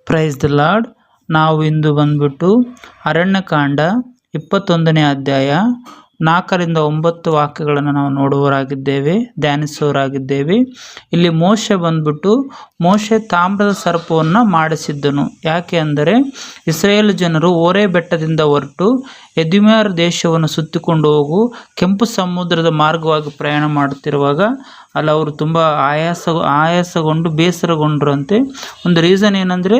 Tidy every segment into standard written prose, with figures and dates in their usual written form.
Praise the lord. ನಾವು ಇಂದು ಬಂದ್ಬಿಟ್ಟು ಅರಣ್ಯಕಾಂಡ 21ನೇ ಅಧ್ಯಾಯ 4ರಿಂದ 9 ವಾಕ್ಯಗಳನ್ನು ನಾವು ನೋಡುವವರಾಗಿದ್ದೇವೆ, ಧ್ಯಾನಿಸುವವರಾಗಿದ್ದೇವೆ. ಇಲ್ಲಿ ಮೋಶೆ ತಾಮ್ರದ ಸರ್ಪವನ್ನು ಮಾಡಿಸಿದ್ದನು. ಯಾಕೆ ಅಂದರೆ ಇಸ್ರಾಯೇಲ್ ಜನರು ಓರೆ ಬೆಟ್ಟದಿಂದ ಹೊರಟು ಎದೋಮ್ಯರ ದೇಶವನ್ನು ಸುತ್ತಿಕೊಂಡು ಹೋಗು ಕೆಂಪು ಸಮುದ್ರದ ಮಾರ್ಗವಾಗಿ ಪ್ರಯಾಣ ಮಾಡುತ್ತಿರುವಾಗ ಅಲ್ಲಿ ಅವರು ತುಂಬ ಆಯಾಸಗೊಂಡು ಬೇಸರಗೊಂಡ್ರಂತೆ. ಒಂದು ರೀಸನ್ ಏನಂದರೆ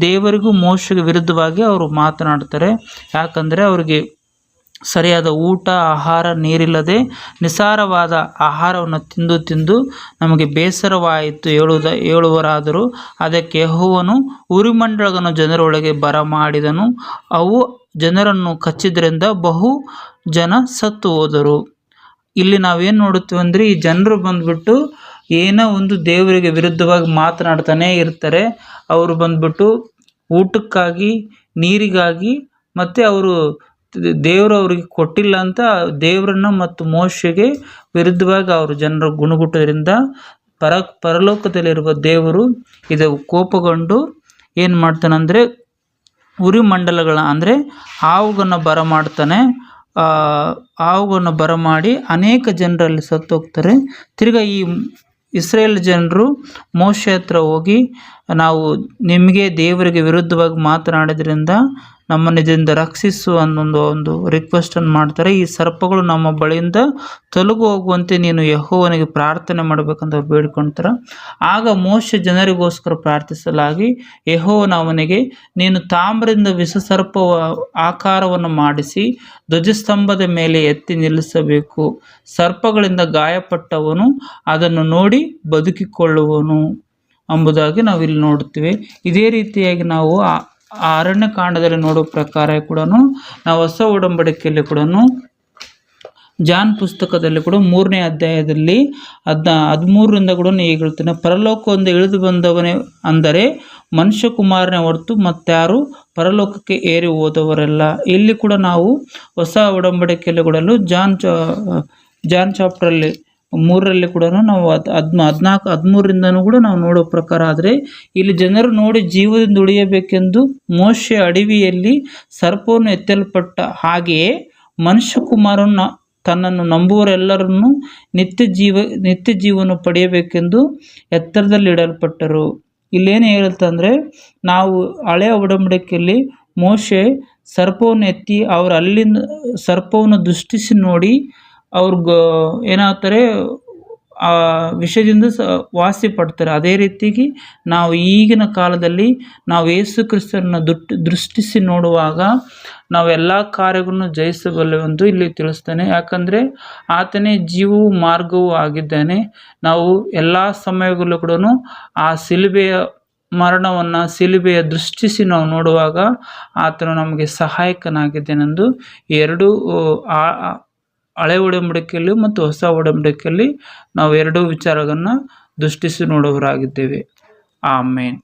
ದೇವರಿಗೂ ಮೋಶೆಗೆ ವಿರುದ್ಧವಾಗಿ ಅವರು ಮಾತನಾಡ್ತಾರೆ. ಯಾಕಂದರೆ ಅವರಿಗೆ ಸರಿಯಾದ ಊಟ, ಆಹಾರ, ನೀರಿಲ್ಲದೆ ನಿಸಾರವಾದ ಆಹಾರವನ್ನು ತಿಂದು ನಮಗೆ ಬೇಸರವಾಯಿತು ಹೇಳುವರಾದರು. ಅದಕ್ಕೆ ಯೆಹೋವನು ಉರಿಮಂಡಲವನ್ನು ಜನರೊಳಗೆ ಬರಮಾಡಿದನು. ಅವು ಜನರನ್ನು ಕಚ್ಚಿದ್ರಿಂದ ಬಹು ಜನ ಸತ್ತು ಹೋದರು. ಇಲ್ಲಿ ನಾವೇನು ನೋಡುತ್ತೀವಿ ಅಂದರೆ ಈ ಜನರು ಬಂದ್ಬಿಟ್ಟು ಏನೋ ಒಂದು ದೇವರಿಗೆ ವಿರುದ್ಧವಾಗಿ ಮಾತನಾಡ್ತಾನೆ ಇರ್ತಾರೆ. ಅವರು ಬಂದ್ಬಿಟ್ಟು ಊಟಕ್ಕಾಗಿ, ನೀರಿಗಾಗಿ, ಮತ್ತು ಅವರು ದೇವರು ಅವರಿಗೆ ಕೊಟ್ಟಿಲ್ಲ ಅಂತ ದೇವರನ್ನ ಮತ್ತು ಮೋಶೆಗೆ ವಿರುದ್ಧವಾಗಿ ಅವರು ಜನರು ಗುಣಗುಟ್ಟೋದ್ರಿಂದ ಪರಲೋಕದಲ್ಲಿರುವ ದೇವರು ಇದು ಕೋಪಗೊಂಡು ಏನು ಮಾಡ್ತಾನಂದರೆ ಉರಿಮಂಡಲಗಳ ಅಂದರೆ ಹಾವುಗಳನ್ನು ಬರಮಾಡ್ತಾನೆ. ಹಾವುಗಳನ್ನು ಬರಮಾಡಿ ಅನೇಕ ಜನರಲ್ಲಿ ಸತ್ತೋಗ್ತಾರೆ. ತಿರ್ಗಾ ಈ ಇಸ್ರೇಲ್ ಜನರು ಮೋಶೆ ಹತ್ರ ಹೋಗಿ, ನಾವು ನಿಮಗೆ ದೇವರಿಗೆ ವಿರುದ್ಧವಾಗಿ ಮಾತನಾಡಿದ್ರಿಂದ ನಮ್ಮನ್ನು ಇದರಿಂದ ರಕ್ಷಿಸು ಅನ್ನೊಂದು ಒಂದು ರಿಕ್ವೆಸ್ಟನ್ನು ಮಾಡ್ತಾರೆ. ಈ ಸರ್ಪಗಳು ನಮ್ಮ ಬಳಿಯಿಂದ ತೊಲಗು ಹೋಗುವಂತೆ ನೀನು ಯೆಹೋವನಿಗೆ ಪ್ರಾರ್ಥನೆ ಮಾಡಬೇಕಂತ ಬೇಡ್ಕೊಳ್ತಾರೆ. ಆಗ ಮೋಶೆ ಜನರಿಗೋಸ್ಕರ ಪ್ರಾರ್ಥಿಸಲಾಗಿ ಯೆಹೋವನು ಅವನಿಗೆ, ನೀನು ತಾಮ್ರದಿಂದ ವಿಷಸರ್ಪ ಆಕಾರವನ್ನು ಮಾಡಿಸಿ ಧ್ವಜಸ್ತಂಭದ ಮೇಲೆ ಎತ್ತಿ ನಿಲ್ಲಿಸಬೇಕು. ಸರ್ಪಗಳಿಂದ ಗಾಯಪಟ್ಟವನು ಅದನ್ನು ನೋಡಿ ಬದುಕಿಕೊಳ್ಳುವನು ಎಂಬುದಾಗಿ ನಾವು ಇಲ್ಲಿ ನೋಡ್ತೀವಿ. ಇದೇ ರೀತಿಯಾಗಿ ನಾವು ಆ ಅರಣ್ಯಕಾಂಡದಲ್ಲಿ ನೋಡುವ ಪ್ರಕಾರ ಕೂಡ ನಾವು ಹೊಸ ಒಡಂಬಡಿಕೆಯಲ್ಲಿ ಕೂಡ ಜಾನ್ ಪುಸ್ತಕದಲ್ಲಿ ಕೂಡ 3ನೇ ಅಧ್ಯಾಯದಲ್ಲಿ 13ರಿಂದ ಕೂಡ ಹೀಗೆ ಹೇಳ್ತಾನೆ, ಪರಲೋಕದಿಂದ ಇಳಿದು ಬಂದವನೇ ಅಂದರೆ ಮನುಷ್ಯಕುಮಾರನೇ ಹೊರತು ಮತ್ತಾರು ಪರಲೋಕಕ್ಕೆ ಏರಿ ಹೋದವರೆಲ್ಲ. ಇಲ್ಲಿ ಕೂಡ ನಾವು ಹೊಸ ಒಡಂಬಡಿಕೆಯಲ್ಲಿ ಕೂಡ ಜಾನ್ ಚಾಪ್ಟ್ರಲ್ಲಿ 3ರಲ್ಲಿ ಕೂಡ ನಾವು 14-13ರಿಂದನೂ ಕೂಡ ನಾವು ನೋಡೋ ಪ್ರಕಾರ. ಆದರೆ ಇಲ್ಲಿ ಜನರು ನೋಡಿ ಜೀವದಿಂದ ಉಳಿಯಬೇಕೆಂದು ಮೋಶೆ ಅಡವಿಯಲ್ಲಿ ಸರ್ಪವನ್ನು ಎತ್ತಲ್ಪಟ್ಟ ಹಾಗೆಯೇ ಮನುಷ್ಯಕುಮಾರನು ತನ್ನನ್ನು ನಂಬುವರೆಲ್ಲರನ್ನು ನಿತ್ಯ ಜೀವನ ಪಡೆಯಬೇಕೆಂದು ಎತ್ತರದಲ್ಲಿ ಇಡಲ್ಪಟ್ಟರು. ಇಲ್ಲೇನು ಹೇಳುತ್ತಂದರೆ, ನಾವು ಹಳೆಯ ಒಡಂಬಡಿಕೆಯಲ್ಲಿ ಮೋಶೆ ಸರ್ಪವನ್ನು ಎತ್ತಿ ಅವರು ಅಲ್ಲಿಂದ ಸರ್ಪವನ್ನು ದೃಷ್ಟಿಸಿ ನೋಡಿ ಅವ್ರಿಗೆ ಏನಾಗ್ತಾರೆ, ಆ ವಿಷಯದಿಂದ ವಾಸಿ ಪಡ್ತಾರೆ. ಅದೇ ರೀತಿಯಾಗಿ ನಾವು ಈಗಿನ ಕಾಲದಲ್ಲಿ ನಾವು ಯೇಸು ಕ್ರಿಸ್ತರನ್ನು ದೃಷ್ಟಿಸಿ ನೋಡುವಾಗ ನಾವು ಎಲ್ಲ ಕಾರ್ಯಗಳನ್ನು ಜಯಿಸಬಲ್ಲೆವೆಂದು ಇಲ್ಲಿ ತಿಳಿಸ್ತಾನೆ. ಯಾಕಂದರೆ ಆತನೇ ಜೀವವೂ ಮಾರ್ಗವೂ ಆಗಿದ್ದಾನೆ. ನಾವು ಎಲ್ಲ ಸಮಯಗಳಲ್ಲೂ ಕೂಡ ಆ ಶಿಲುಬೆಯ ಮರಣವನ್ನು, ಶಿಲುಬೆಯ ದೃಷ್ಟಿಸಿ ನಾವು ನೋಡುವಾಗ ಆತನು ನಮಗೆ ಸಹಾಯಕನಾಗಿದ್ದಾನೆಂದು ಎರಡೂ ಹಳೆ ಒಡಂಬಡಿಕೆಯಲ್ಲಿ ಮತ್ತು ಹೊಸ ಒಡಂಬಡಿಕೆಯಲ್ಲಿ ನಾವು ಎರಡೂ ವಿಚಾರಗಳನ್ನು ದೃಷ್ಟಿಸಿ ನೋಡುವವರಾಗಿದ್ದೇವೆ. ಆಮೇನ್.